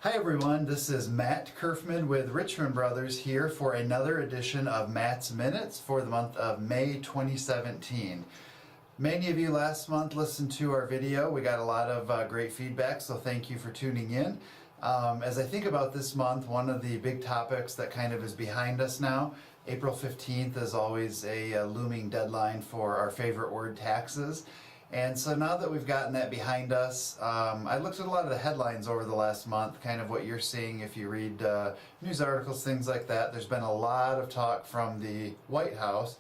Hi everyone, this is Matt Curfman with Richmond Brothers here for another edition of Matt's Minutes for the month of May 2017. Many of you last month listened to our video. We got a lot of great feedback, so thank you for tuning in. As I think about this month, one of the big topics that kind of is behind us now, April 15th is always a looming deadline for our favorite word, taxes. And so now that we've gotten that behind us, I looked at a lot of the headlines over the last month, kind of what you're seeing if you read news articles, things like that. There's been a lot of talk from the White House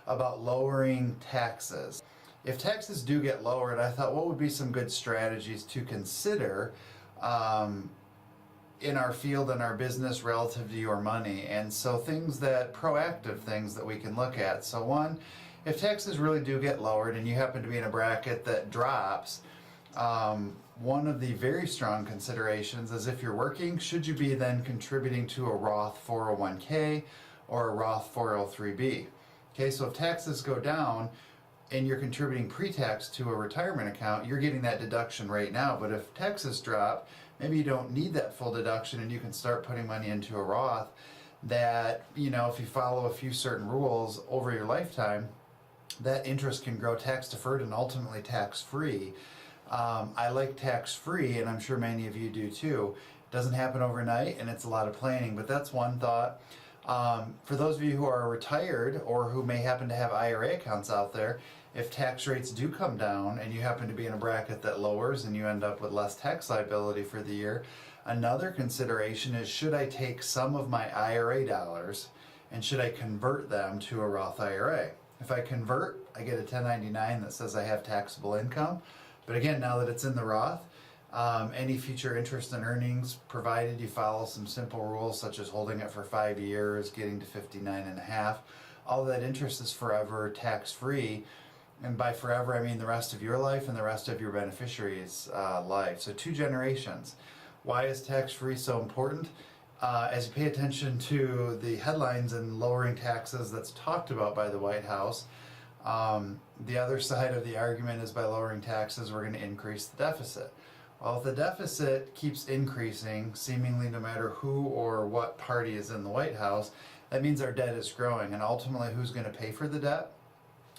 about lowering taxes. If taxes do get lowered, I thought what would be some good strategies to consider in our field and our business relative to your money. And so proactive things that we can look at. So one, if taxes really do get lowered and you happen to be in a bracket that drops, one of the very strong considerations is if you're working, should you be then contributing to a Roth 401k or a Roth 403b? Okay, so if taxes go down and you're contributing pre-tax to a retirement account, you're getting that deduction right now. But if taxes drop, maybe you don't need that full deduction and you can start putting money into a Roth that, if you follow a few certain rules over your lifetime, that interest can grow tax deferred and ultimately tax free. I like tax free, and I'm sure many of you do too. It doesn't happen overnight and it's a lot of planning, but that's one thought. For those of you who are retired or who may happen to have IRA accounts out there, if tax rates do come down and you happen to be in a bracket that lowers and you end up with less tax liability for the year, another consideration is, should I take some of my IRA dollars and should I convert them to a Roth IRA? If I convert, I get a 1099 that says I have taxable income. But again, now that it's in the Roth, any future interest and earnings, provided you follow some simple rules such as holding it for 5 years, getting to 59 and a half, all of that interest is forever tax-free. And by forever, I mean the rest of your life and the rest of your beneficiary's life. So 2 generations. Why is tax-free so important? As you pay attention to the headlines and lowering taxes that's talked about by the White House, the other side of the argument is by lowering taxes, we're going to increase the deficit. Well, if the deficit keeps increasing, seemingly no matter who or what party is in the White House, that means our debt is growing. And ultimately, who's going to pay for the debt?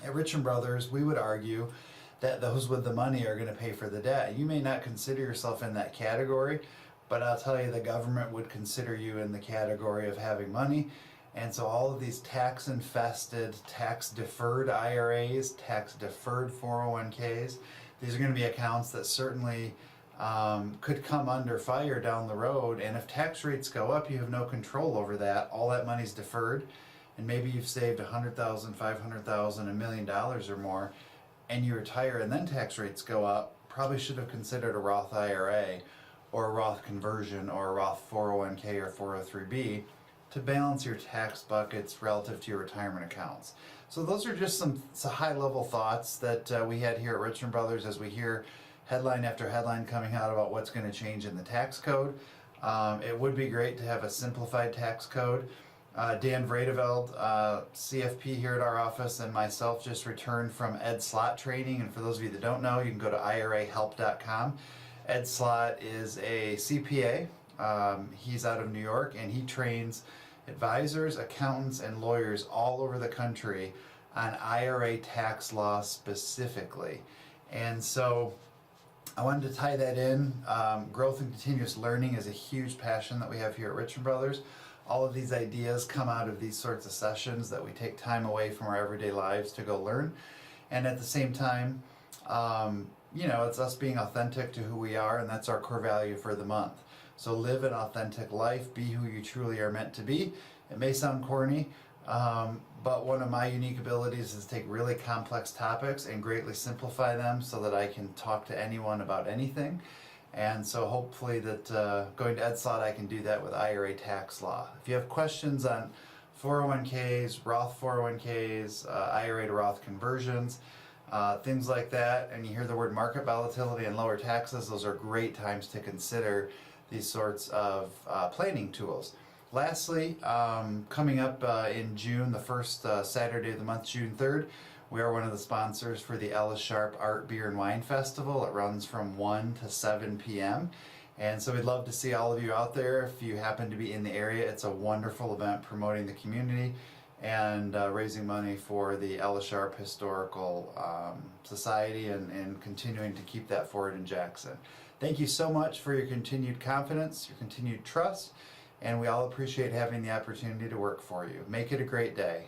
At Richmond Brothers, we would argue that those with the money are going to pay for the debt. You may not consider yourself in that category, but I'll tell you, the government would consider you in the category of having money. And so all of these tax-infested, tax-deferred IRAs, tax-deferred 401ks, these are going to be accounts that certainly could come under fire down the road. And if tax rates go up, you have no control over that. All that money's deferred. And maybe you've saved $100,000, $500,000, $1 million or more, and you retire and then tax rates go up, probably should have considered a Roth IRA or a Roth conversion or a Roth 401k or 403b to balance your tax buckets relative to your retirement accounts. So those are just some high-level thoughts that we had here at Richmond Brothers as we hear headline after headline coming out about what's going to change in the tax code. It would be great to have a simplified tax code. Dan Vredeveld, CFP here at our office, and myself just returned from Ed Slott training. And for those of you that don't know, you can go to IRAhelp.com. Ed Slott is a CPA. He's out of New York, and he trains advisors, accountants, and lawyers all over the country on IRA tax law specifically. And so I wanted to tie that in. Growth and continuous learning is a huge passion that we have here at Richmond Brothers. All of these ideas come out of these sorts of sessions that we take time away from our everyday lives to go learn. And at the same time, it's us being authentic to who we are, and that's our core value for the month. So live an authentic life, be who you truly are meant to be. It may sound corny, but one of my unique abilities is to take really complex topics and greatly simplify them so that I can talk to anyone about anything. And so hopefully that going to Ed Slott, I can do that with IRA tax law. If you have questions on 401ks, Roth 401ks, IRA to Roth conversions, things like that, and you hear the word market volatility and lower taxes, those are great times to consider these sorts of planning tools. Lastly, coming up in June, the first Saturday of the month, June 3rd, we are one of the sponsors for the Ellis Sharp Art, Beer, and Wine Festival. It runs from 1 to 7 p.m. And so we'd love to see all of you out there. If you happen to be in the area, it's a wonderful event promoting the community and raising money for the Ella Sharp Historical Society and continuing to keep that forward in Jackson. Thank you so much for your continued confidence, your continued trust, and we all appreciate having the opportunity to work for you. Make it a great day.